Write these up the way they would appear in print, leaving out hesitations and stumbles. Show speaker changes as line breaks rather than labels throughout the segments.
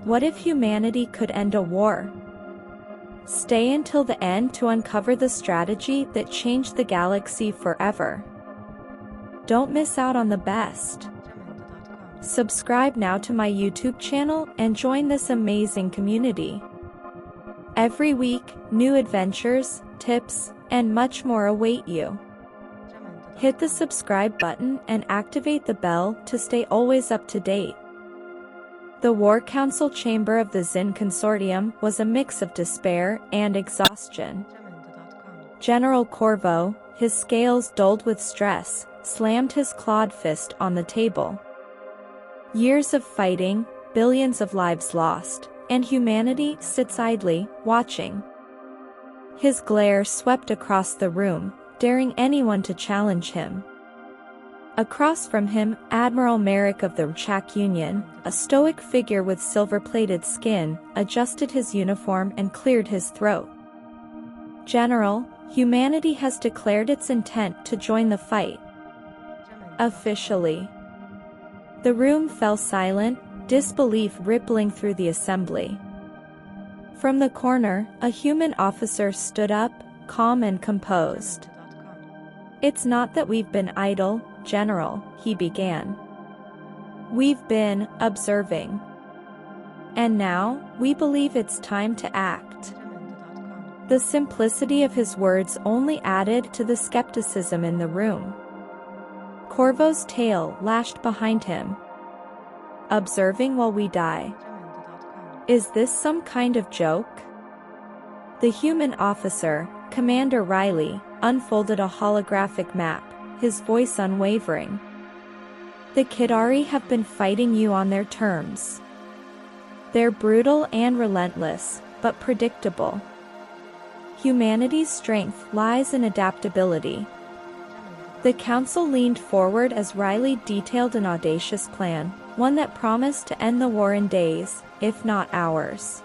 What if humanity could end a war? Stay until the end to uncover the strategy that changed the galaxy forever. Don't miss out on the best. Subscribe now to my YouTube channel and join this amazing community. Every week, new adventures, tips, and much more await you. Hit the subscribe button and activate the bell to stay always up to date. The War Council chamber of the Zin Consortium was a mix of despair and exhaustion. General Corvo, his scales dulled with stress, slammed his clawed fist on the table. Years of fighting, billions of lives lost, and humanity sits idly, watching. His glare swept across the room, daring anyone to challenge him. Across from him, Admiral Merrick of the Rchak Union, a stoic figure with silver-plated skin, adjusted his uniform and cleared his throat. General, humanity has declared its intent to join the fight. Officially. The room fell silent, disbelief rippling through the assembly. From the corner, a human officer stood up, calm and composed. "It's not that we've been idle, General," he began. "We've been observing. And now, we believe it's time to act." The simplicity of his words only added to the skepticism in the room. Corvo's tail lashed behind him. "Observing while we die? Is this some kind of joke?" The human officer, Commander Riley, unfolded a holographic map, his voice unwavering. "The Kidari have been fighting you on their terms. They're brutal and relentless, but predictable. Humanity's strength lies in adaptability." The council leaned forward as Riley detailed an audacious plan, one that promised to end the war in days, if not hours.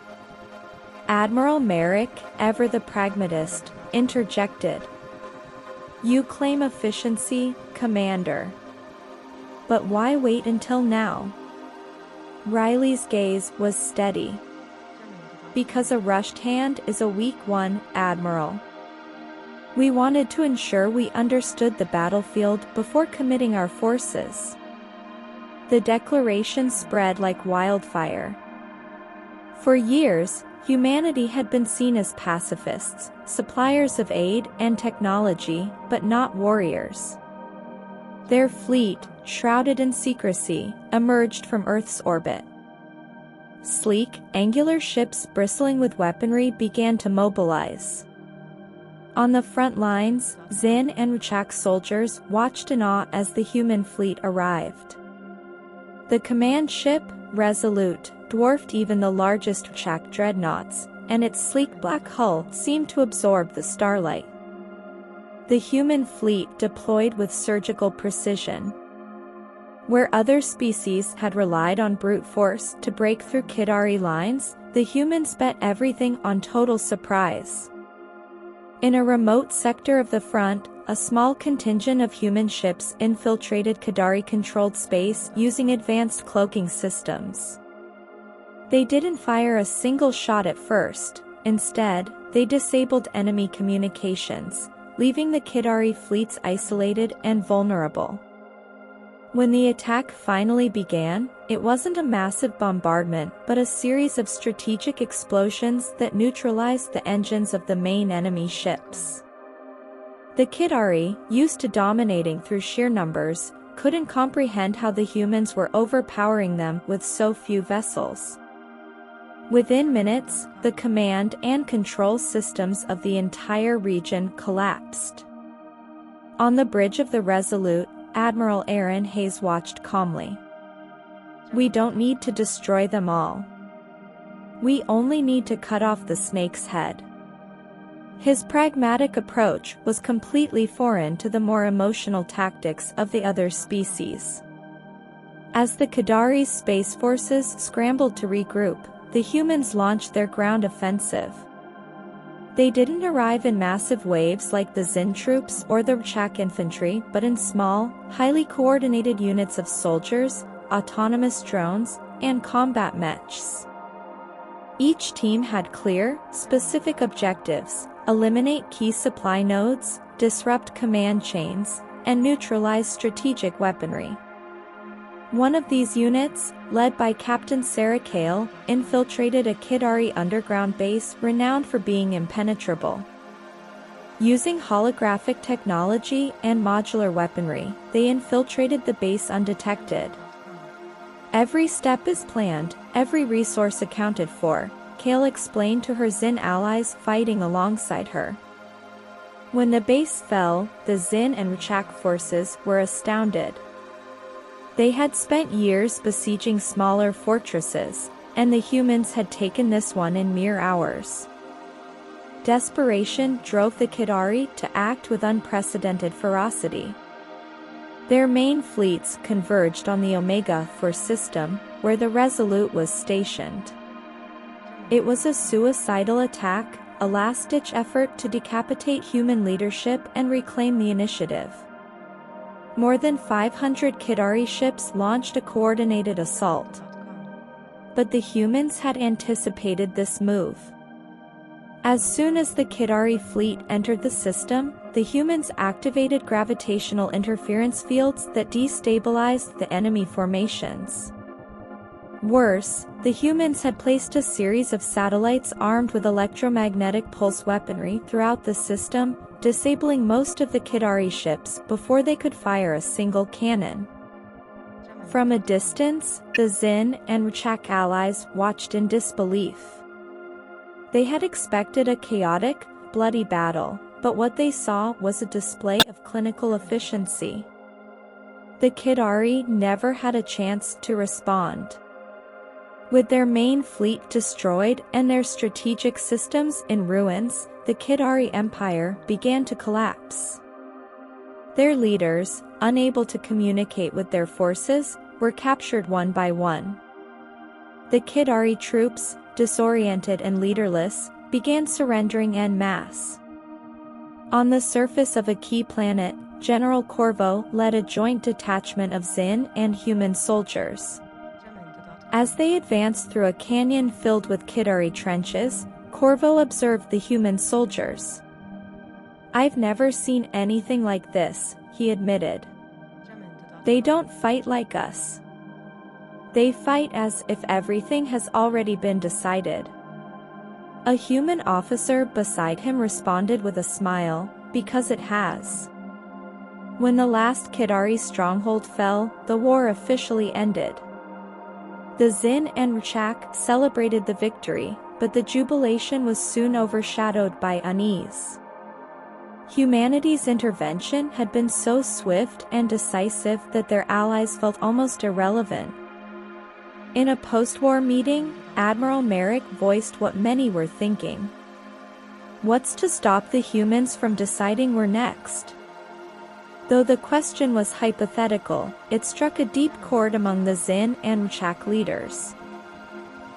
Admiral Merrick, ever the pragmatist, interjected. "You claim efficiency, Commander. But why wait until now?" Riley's gaze was steady. "Because a rushed hand is a weak one, Admiral. We wanted to ensure we understood the battlefield before committing our forces." The declaration spread like wildfire. For years, humanity had been seen as pacifists, suppliers of aid and technology, but not warriors. Their fleet, shrouded in secrecy, emerged from Earth's orbit. Sleek, angular ships bristling with weaponry began to mobilize. On the front lines, Zin and Rchak soldiers watched in awe as the human fleet arrived. The command ship, Resolute, dwarfed even the largest Rchak dreadnoughts, and its sleek black hull seemed to absorb the starlight. The human fleet deployed with surgical precision. Where other species had relied on brute force to break through Kidari lines, the humans bet everything on total surprise. In a remote sector of the front, a small contingent of human ships infiltrated Kidari-controlled space using advanced cloaking systems. They didn't fire a single shot at first. Instead, they disabled enemy communications, leaving the Kidari fleets isolated and vulnerable. When the attack finally began, it wasn't a massive bombardment but a series of strategic explosions that neutralized the engines of the main enemy ships. The Kidari, used to dominating through sheer numbers, couldn't comprehend how the humans were overpowering them with so few vessels. Within minutes, the command and control systems of the entire region collapsed. On the bridge of the Resolute, Admiral Aaron Hayes watched calmly. "We don't need to destroy them all. We only need to cut off the snake's head." His pragmatic approach was completely foreign to the more emotional tactics of the other species. As the Kidari's space forces scrambled to regroup, the humans launched their ground offensive. They didn't arrive in massive waves like the Zin troops or the Rchak infantry, but in small, highly coordinated units of soldiers, autonomous drones, and combat mechs. Each team had clear, specific objectives: eliminate key supply nodes, disrupt command chains, and neutralize strategic weaponry. One of these units, led by Captain Sarah Kale, infiltrated a Kidari underground base renowned for being impenetrable. Using holographic technology and modular weaponry, they infiltrated the base undetected. Every step is planned, every resource accounted for, Kale explained to her Zin allies fighting alongside her. When the base fell, the Zin and Rchak forces were astounded. They had spent years besieging smaller fortresses, and the humans had taken this one in mere hours. Desperation drove the Kidari to act with unprecedented ferocity. Their main fleets converged on the Omega 4 system, where the Resolute was stationed. It was a suicidal attack, a last-ditch effort to decapitate human leadership and reclaim the initiative. More than 500 Kidari ships launched a coordinated assault. But the humans had anticipated this move. As soon as the Kidari fleet entered the system, the humans activated gravitational interference fields that destabilized the enemy formations. Worse, the humans had placed a series of satellites armed with electromagnetic pulse weaponry throughout the system, disabling most of the Kidari ships before they could fire a single cannon. From a distance, the Zin and Rchak allies watched in disbelief. They had expected a chaotic, bloody battle, but what they saw was a display of clinical efficiency. The Kidari never had a chance to respond. With their main fleet destroyed and their strategic systems in ruins, the Kidari Empire began to collapse. Their leaders, unable to communicate with their forces, were captured one by one. The Kidari troops, disoriented and leaderless, began surrendering en masse. On the surface of a key planet, General Corvo led a joint detachment of Zin and human soldiers. As they advanced through a canyon filled with Kidari trenches, Corvo observed the human soldiers. "I've never seen anything like this," he admitted. "They don't fight like us. They fight as if everything has already been decided." A human officer beside him responded with a smile, "Because it has." When the last Kidari stronghold fell, the war officially ended. The Zin and Rchak celebrated the victory, but the jubilation was soon overshadowed by unease. Humanity's intervention had been so swift and decisive that their allies felt almost irrelevant. In a post-war meeting, Admiral Merrick voiced what many were thinking. What's to stop the humans from deciding we're next? Though the question was hypothetical, it struck a deep chord among the Zin and Rchak leaders.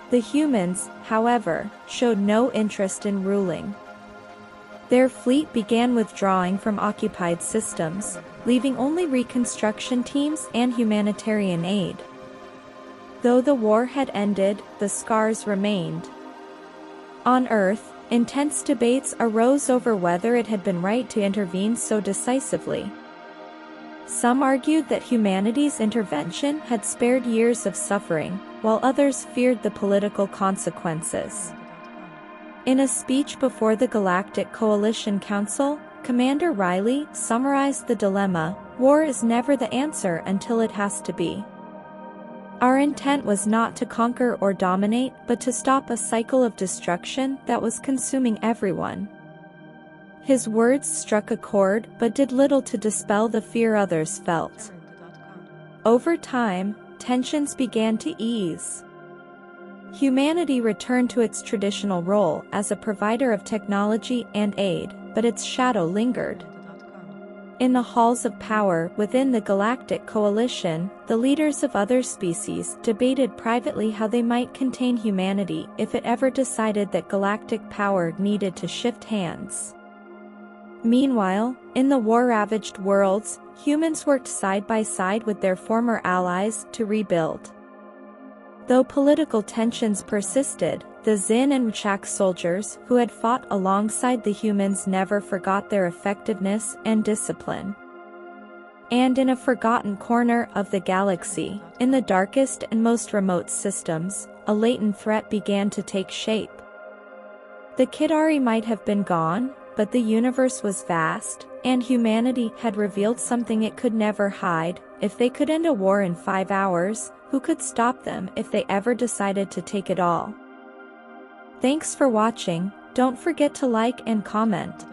The humans, however, showed no interest in ruling. Their fleet began withdrawing from occupied systems, leaving only reconstruction teams and humanitarian aid. Though the war had ended, the scars remained. On Earth, intense debates arose over whether it had been right to intervene so decisively. Some argued that humanity's intervention had spared years of suffering, while others feared the political consequences. In a speech before the Galactic Coalition Council, Commander Riley summarized the dilemma: "War is never the answer until it has to be. Our intent was not to conquer or dominate, but to stop a cycle of destruction that was consuming everyone." His words struck a chord but did little to dispel the fear others felt. Over time, tensions began to ease. Humanity returned to its traditional role as a provider of technology and aid, but its shadow lingered. In the halls of power within the Galactic Coalition, the leaders of other species debated privately how they might contain humanity if it ever decided that galactic power needed to shift hands. Meanwhile, in the war-ravaged worlds, humans worked side by side with their former allies to rebuild. Though political tensions persisted, the Zin and Rchak soldiers who had fought alongside the humans never forgot their effectiveness and discipline. And in a forgotten corner of the galaxy, in the darkest and most remote systems, a latent threat began to take shape. The Kidari might have been gone, but the universe was vast, and humanity had revealed something it could never hide. If they could end a war in 5 hours, who could stop them if they ever decided to take it all? Thanks for watching. Don't forget to like and comment.